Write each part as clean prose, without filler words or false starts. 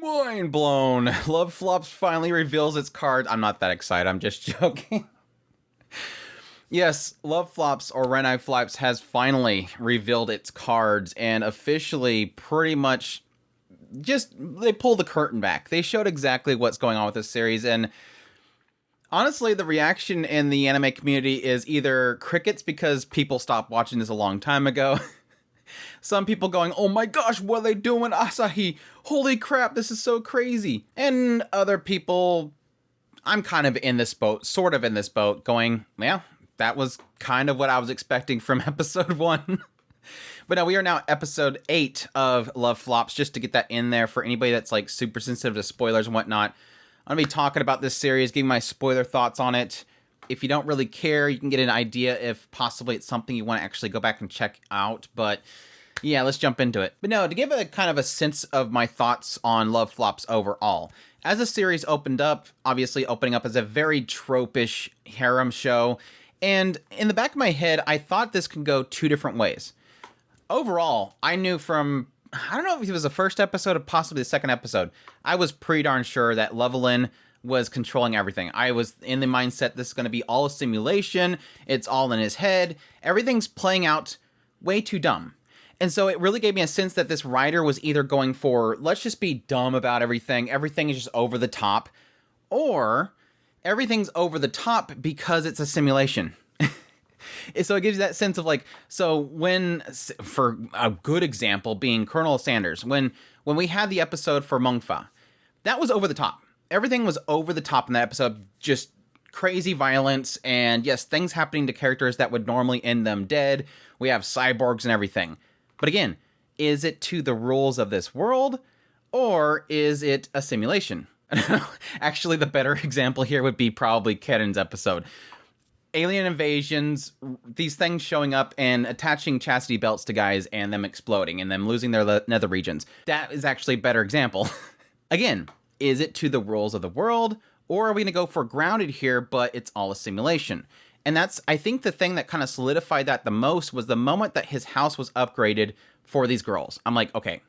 Mind blown. Love Flops finally reveals its card. I'm not that excited. I'm just joking. Yes, Love Flops or Renai Flops has finally revealed its cards and officially pretty much just they pulled the curtain back. They showed exactly what's going on with this series, and honestly, the reaction in the anime community is either crickets because people stopped watching this a long time ago. Some people going, oh my gosh, what are they doing, Asahi? Holy crap, this is so crazy. And other people, I'm kind of in this boat, sort of in this boat, going, yeah, that was kind of what I was expecting from episode 1. But no, we are now episode 8 of Love Flops, just to get that in there for anybody that's like super sensitive to spoilers and whatnot. I'm going to be talking about this series, giving my spoiler thoughts on it. If you don't really care, you can get an idea if possibly it's something you want to actually go back and check out. But yeah, let's jump into it. But no, to give a kind of a sense of my thoughts on Love Flops overall. As the series opened up, obviously opening up as a very tropish harem show. And in the back of my head, I thought this could go 2 different ways. Overall, I knew from, I don't know if it was the first episode or possibly the second episode, I was pretty darn sure that Levelin was controlling everything. I was in the mindset this is going to be all a simulation, it's all in his head, everything's playing out way too dumb. And so it really gave me a sense that this writer was either going for, let's just be dumb about everything is just over the top, or everything's over the top because it's a simulation. So it gives you that sense of like, so when, for a good example being Colonel Sanders, when we had the episode for Mungfa, that was over the top. Everything was over the top in that episode, just crazy violence, and yes, things happening to characters that would normally end them dead. We have cyborgs and everything. But again, is it to the rules of this world, or is it a simulation? Actually, the better example here would be probably Keren's episode. Alien invasions, these things showing up and attaching chastity belts to guys and them exploding and them losing their nether regions. That is actually a better example. Again, is it to the rules of the world, or are we going to go for grounded here, but it's all a simulation? And that's, I think, the thing that kind of solidified that the most was the moment that his house was upgraded for these girls. I'm like, okay,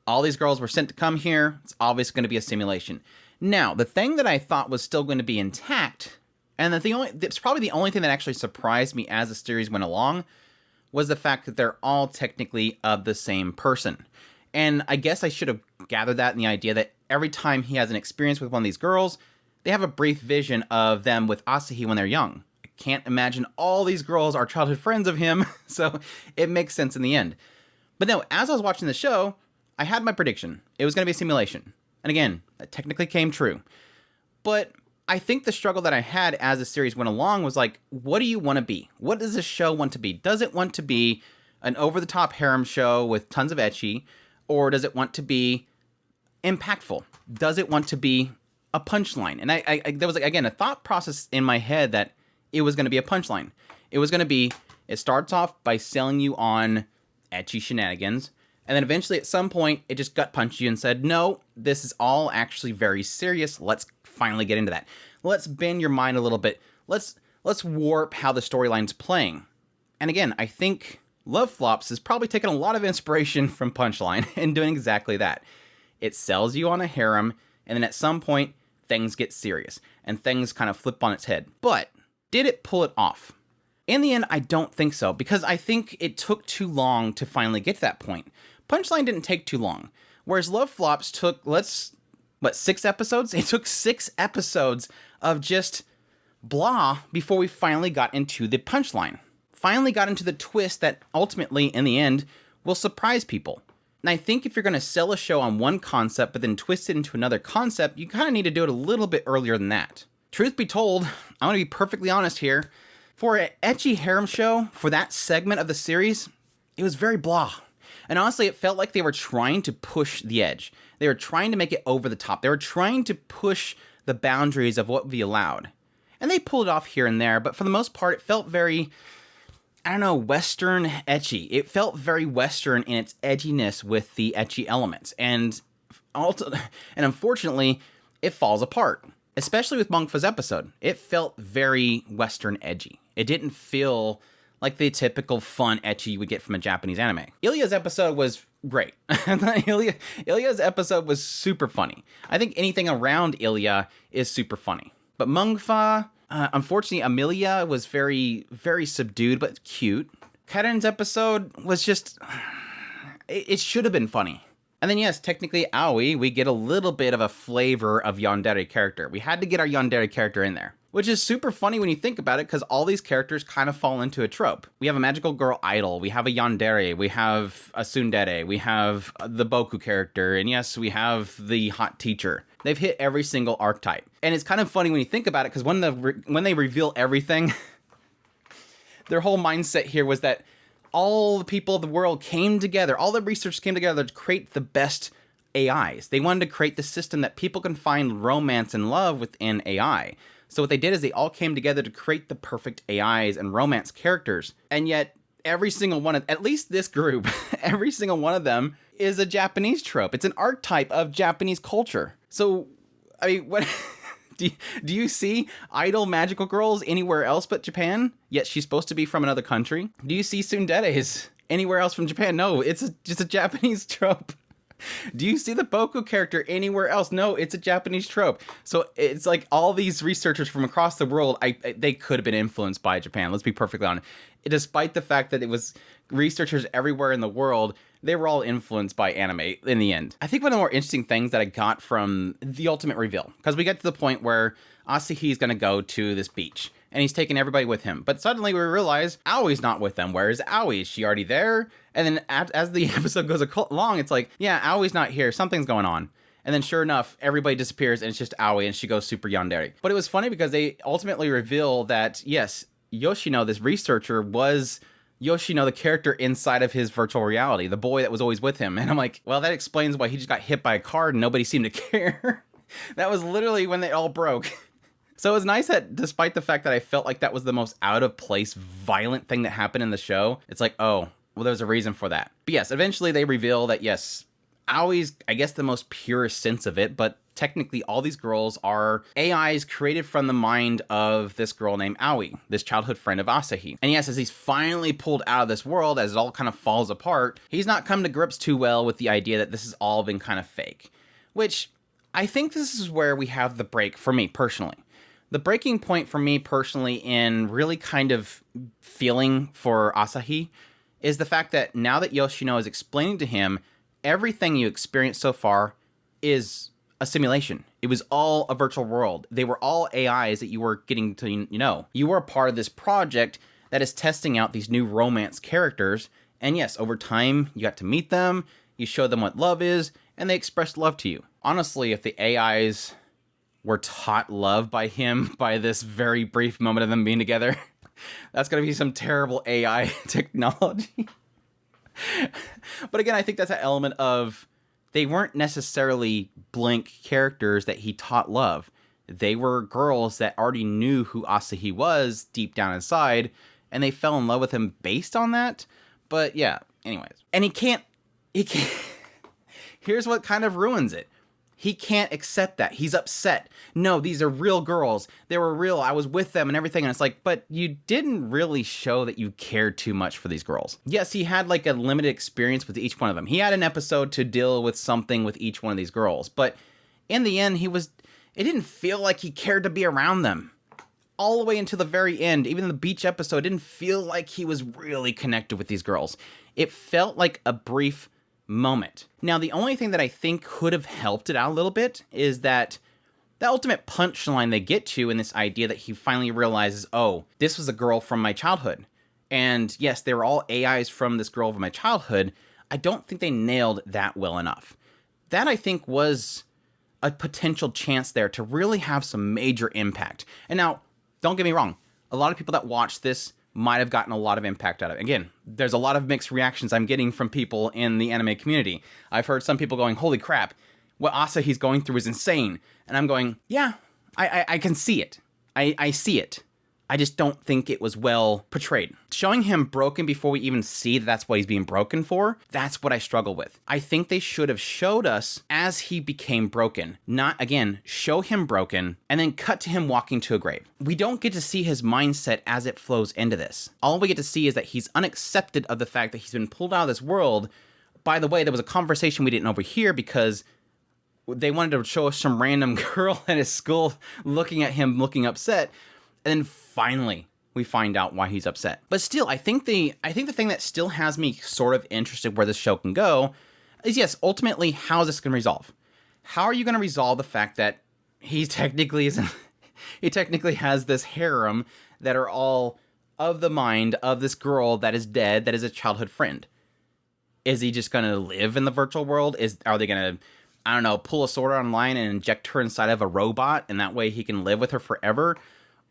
all these girls were sent to come here. It's obviously going to be a simulation. Now, the thing that I thought was still going to be intact, and it's probably the only thing that actually surprised me as the series went along, was the fact that they're all technically of the same person. And I guess I should have gathered that in the idea that every time he has an experience with one of these girls, they have a brief vision of them with Asahi when they're young. I can't imagine all these girls are childhood friends of him, so it makes sense in the end. But no, as I was watching the show, I had my prediction. It was going to be a simulation. And again, that technically came true. But I think the struggle that I had as the series went along was like, what do you want to be? What does this show want to be? Does it want to be an over-the-top harem show with tons of ecchi? Or does it want to be impactful? Does it want to be a punchline? And I there was, again, a thought process in my head that it was going to be a punchline. It was going to be, it starts off by selling you on ecchi shenanigans, and then eventually at some point, it just gut punched you and said, no, this is all actually very serious. Let's finally get into that. Let's bend your mind a little bit. Let's warp how the storyline's playing. And again, I think Love Flops has probably taken a lot of inspiration from Punchline in doing exactly that. It sells you on a harem, and then at some point, things get serious, and things kind of flip on its head. But did it pull it off? In the end, I don't think so, because I think it took too long to finally get to that point. Punchline didn't take too long, whereas Love Flops took, 6 episodes? It took 6 episodes of just blah before we finally got into the punchline. Finally got into the twist that ultimately, in the end, will surprise people. And I think if you're going to sell a show on one concept but then twist it into another concept, you kind of need to do it a little bit earlier than that. Truth be told, I'm going to be perfectly honest here. For an ecchi harem show, for that segment of the series, it was very blah. And honestly, it felt like they were trying to push the edge. They were trying to make it over the top. They were trying to push the boundaries of what would be allowed. And they pulled it off here and there, but for the most part, it felt very, I don't know, Western ecchi. It felt very Western in its edginess with the ecchi elements. And unfortunately, it falls apart. Especially with Mongfa's episode. It felt very Western edgy. It didn't feel like the typical fun ecchi you would get from a Japanese anime. Ilya's episode was great. Ilya's episode was super funny. I think anything around Ilya is super funny. But Mungfa, unfortunately, Amelia was very, very subdued but cute. Karen's episode was just... It should have been funny. And then, yes, technically, Aoi, we get a little bit of a flavor of yandere character. We had to get our yandere character in there, which is super funny when you think about it, because all these characters kind of fall into a trope. We have a magical girl idol, we have a yandere, we have a tsundere, we have the Boku character, and yes, we have the hot teacher. They've hit every single archetype. And it's kind of funny when you think about it, because when they reveal everything, their whole mindset here was that all the people of the world came together, all the researchers came together to create the best AIs. They wanted to create the system that people can find romance and love within AI. So what they did is they all came together to create the perfect AIs and romance characters. And yet, every single one of, at least this group, every single one of them is a Japanese trope. It's an archetype of Japanese culture. So, I mean, what... Do you see idol magical girls anywhere else but Japan? Yet she's supposed to be from another country. Do you see tsunderes anywhere else from Japan? No, it's just a Japanese trope. Do you see the Boku character anywhere else? No, it's a Japanese trope. So it's like all these researchers from across the world, they could have been influenced by Japan. Let's be perfectly honest. Despite the fact that it was researchers everywhere in the world, they were all influenced by anime in the end. I think one of the more interesting things that I got from the ultimate reveal, because we get to the point where Asahi is going to go to this beach, and he's taking everybody with him. But suddenly we realize Aoi's not with them. Where is Aoi? Is she already there? And then as the episode goes along, it's like, yeah, Aoi's not here. Something's going on. And then sure enough, everybody disappears, and it's just Aoi, and she goes super yandere. But it was funny because they ultimately reveal that, yes, Yoshino, this researcher, was Yoshino, the character inside of his virtual reality, the boy that was always with him. And I'm like, well, that explains why he just got hit by a car and nobody seemed to care. That was literally when they all broke. So it was nice that despite the fact that I felt like that was the most out of place, violent thing that happened in the show, it's like, oh, well, there's a reason for that. But yes, eventually they reveal that, yes, Aoi's, I guess, the most purest sense of it, but technically all these girls are AIs created from the mind of this girl named Aoi, this childhood friend of Asahi. And yes, as he's finally pulled out of this world, as it all kind of falls apart, he's not come to grips too well with the idea that this has all been kind of fake. Which, I think this is where we have the break for me personally. The breaking point for me personally in really kind of feeling for Asahi is the fact that now that Yoshino is explaining to him everything you experienced so far is a simulation. It was all a virtual world. They were all AIs that you were getting to, know. You were a part of this project that is testing out these new romance characters. And yes, over time, you got to meet them, you show them what love is, and they expressed love to you. Honestly, if the AIs were taught love by him by this very brief moment of them being together, that's going to be some terrible AI technology. But again, I think that's an element of they weren't necessarily blank characters that he taught love. They were girls that already knew who Asahi was deep down inside, and they fell in love with him based on that. But yeah, anyways. And he can't, here's what kind of ruins it. He can't accept that. He's upset. No, these are real girls. They were real. I was with them and everything. And it's like, but you didn't really show that you cared too much for these girls. Yes, he had like a limited experience with each one of them. He had an episode to deal with something with each one of these girls. But in the end, it didn't feel like he cared to be around them. All the way until the very end, even the beach episode, didn't feel like he was really connected with these girls. It felt like a brief moment. Now, the only thing that I think could have helped it out a little bit is that the ultimate punchline they get to in this idea that he finally realizes, oh, this was a girl from my childhood. And yes, they were all AIs from this girl from my childhood. I don't think they nailed that well enough. That, I think, was a potential chance there to really have some major impact. And now, don't get me wrong, a lot of people that watch this might have gotten a lot of impact out of it. Again, there's a lot of mixed reactions I'm getting from people in the anime community. I've heard some people going, holy crap, what Asahi's going through is insane. And I'm going, yeah, I can see it. I see it. I just don't think it was well portrayed. Showing him broken before we even see that that's what he's being broken for, that's what I struggle with. I think they should have showed us as he became broken. Not, again, show him broken and then cut to him walking to a grave. We don't get to see his mindset as it flows into this. All we get to see is that he's unaccepted of the fact that he's been pulled out of this world, by the way, there was a conversation we didn't overhear because they wanted to show us some random girl at his school looking at him, looking upset. And then finally, we find out why he's upset. But still, I think the thing that still has me sort of interested where this show can go is, yes, ultimately, how is this going to resolve? How are you going to resolve the fact that he technically has this harem that are all of the mind of this girl that is dead, that is a childhood friend? Is he just going to live in the virtual world? Are they going to, I don't know, pull a sword online and inject her inside of a robot, and that way he can live with her forever?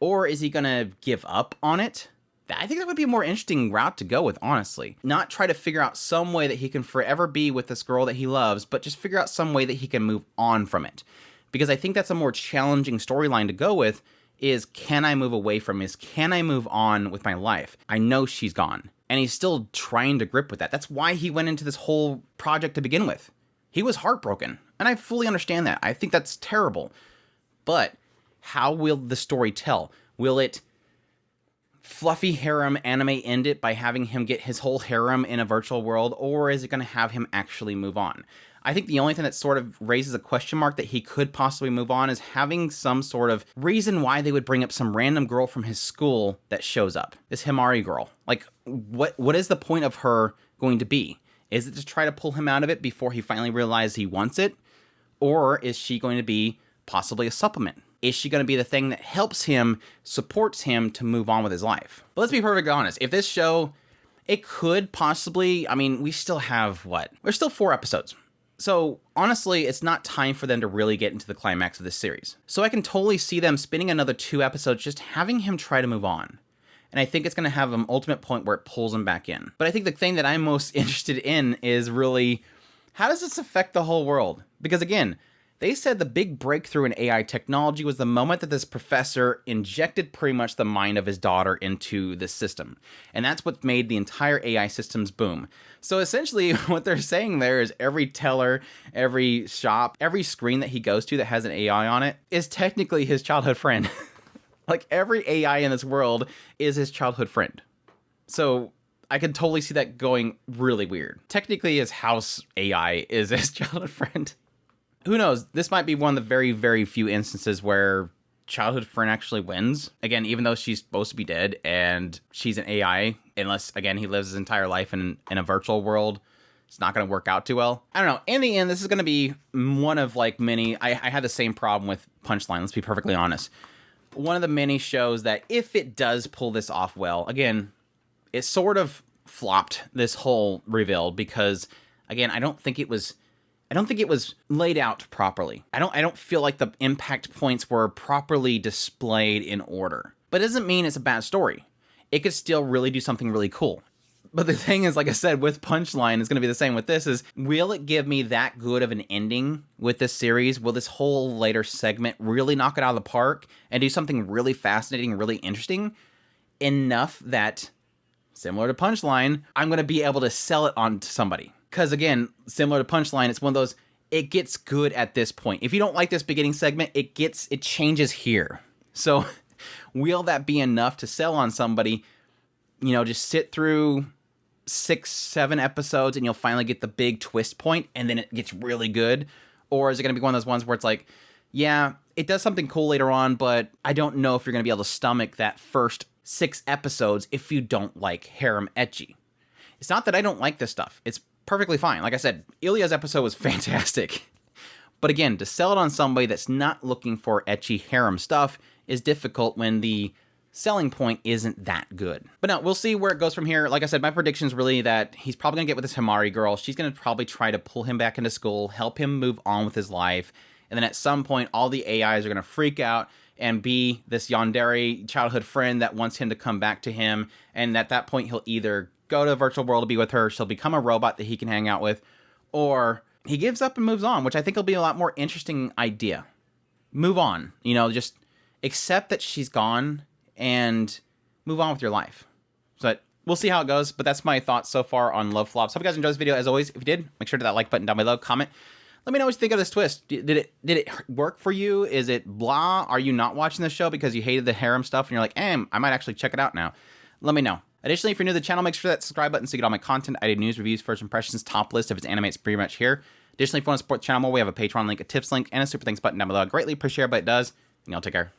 Or is he going to give up on it? I think that would be a more interesting route to go with, honestly. Not try to figure out some way that he can forever be with this girl that he loves, but just figure out some way that he can move on from it. Because I think that's a more challenging storyline to go with, is can I move away from this? Can I move on with my life? I know she's gone. And he's still trying to grip with that. That's why he went into this whole project to begin with. He was heartbroken. And I fully understand that. I think that's terrible. But how will the story tell? Will it fluffy harem anime end it by having him get his whole harem in a virtual world? Or is it going to have him actually move on? I think the only thing that sort of raises a question mark that he could possibly move on is having some sort of reason why they would bring up some random girl from his school that shows up. This Himari girl. Like, what is the point of her going to be? Is it to try to pull him out of it before he finally realizes he wants it? Or is she going to be possibly a supplement? Is she going to be the thing that helps him, supports him to move on with his life? But let's be perfectly honest. If this show, it could possibly, I mean, we still have what? There's still 4 episodes. So honestly, it's not time for them to really get into the climax of this series. So I can totally see them spinning another 2 episodes, just having him try to move on. And I think it's going to have an ultimate point where it pulls him back in. But I think the thing that I'm most interested in is really, how does this affect the whole world? Because again, they said the big breakthrough in AI technology was the moment that this professor injected pretty much the mind of his daughter into the system. And that's what made the entire AI systems boom. So essentially what they're saying there is every teller, every shop, every screen that he goes to that has an AI on it is technically his childhood friend. Like every AI in this world is his childhood friend. So I can totally see that going really weird. Technically his house AI is his childhood friend. Who knows? This might be one of the very, very few instances where childhood friend actually wins. Again, even though she's supposed to be dead and she's an AI, unless, again, he lives his entire life in a virtual world, it's not going to work out too well. I don't know. In the end, this is going to be one of like many. I had the same problem with Punchline. Let's be perfectly honest. One of the many shows that if it does pull this off well, again, it sort of flopped this whole reveal because, again, I don't think it was laid out properly. I don't feel like the impact points were properly displayed in order. But it doesn't mean it's a bad story. It could still really do something really cool. But the thing is, like I said, with Punchline, it's going to be the same with this, is will it give me that good of an ending with this series? Will this whole later segment really knock it out of the park and do something really fascinating, really interesting? Enough that, similar to Punchline, I'm going to be able to sell it on to somebody. Because again, similar to Punchline, it's one of those, it gets good at this point. If you don't like this beginning segment, it changes here. So will that be enough to sell on somebody? You know, just sit through 6, 7 episodes and you'll finally get the big twist point and then it gets really good? Or is it going to be one of those ones where it's like, yeah, it does something cool later on, but I don't know if you're going to be able to stomach that first 6 episodes if you don't like harem ecchi. It's not that I don't like this stuff. It's perfectly fine. Like I said, Ilya's episode was fantastic. But again, to sell it on somebody that's not looking for ecchi harem stuff is difficult when the selling point isn't that good. But no, we'll see where it goes from here. Like I said, my prediction is really that he's probably going to get with this Himari girl. She's going to probably try to pull him back into school, help him move on with his life. And then at some point, all the AIs are going to freak out and be this yandere childhood friend that wants him to come back to him. And at that point, he'll either go to the virtual world to be with her, she'll become a robot that he can hang out with, or he gives up and moves on, which I think will be a lot more interesting idea. Move on. You know, just accept that she's gone and move on with your life. So we'll see how it goes, but that's my thoughts so far on Love Flops. Hope you guys enjoyed this video. As always, if you did, make sure to hit that like button down below, comment. Let me know what you think of this twist. Did it work for you? Is it blah? Are you not watching the show because you hated the harem stuff and you're like, I might actually check it out now? Let me know. Additionally, if you're new to the channel, make sure that subscribe button so you get all my content. I do news, reviews, first impressions, top list of its anime. It's pretty much here. Additionally, if you want to support the channel more, we have a Patreon link, a tips link, and a super thanks button down below. I greatly appreciate it, but it does. And y'all take care.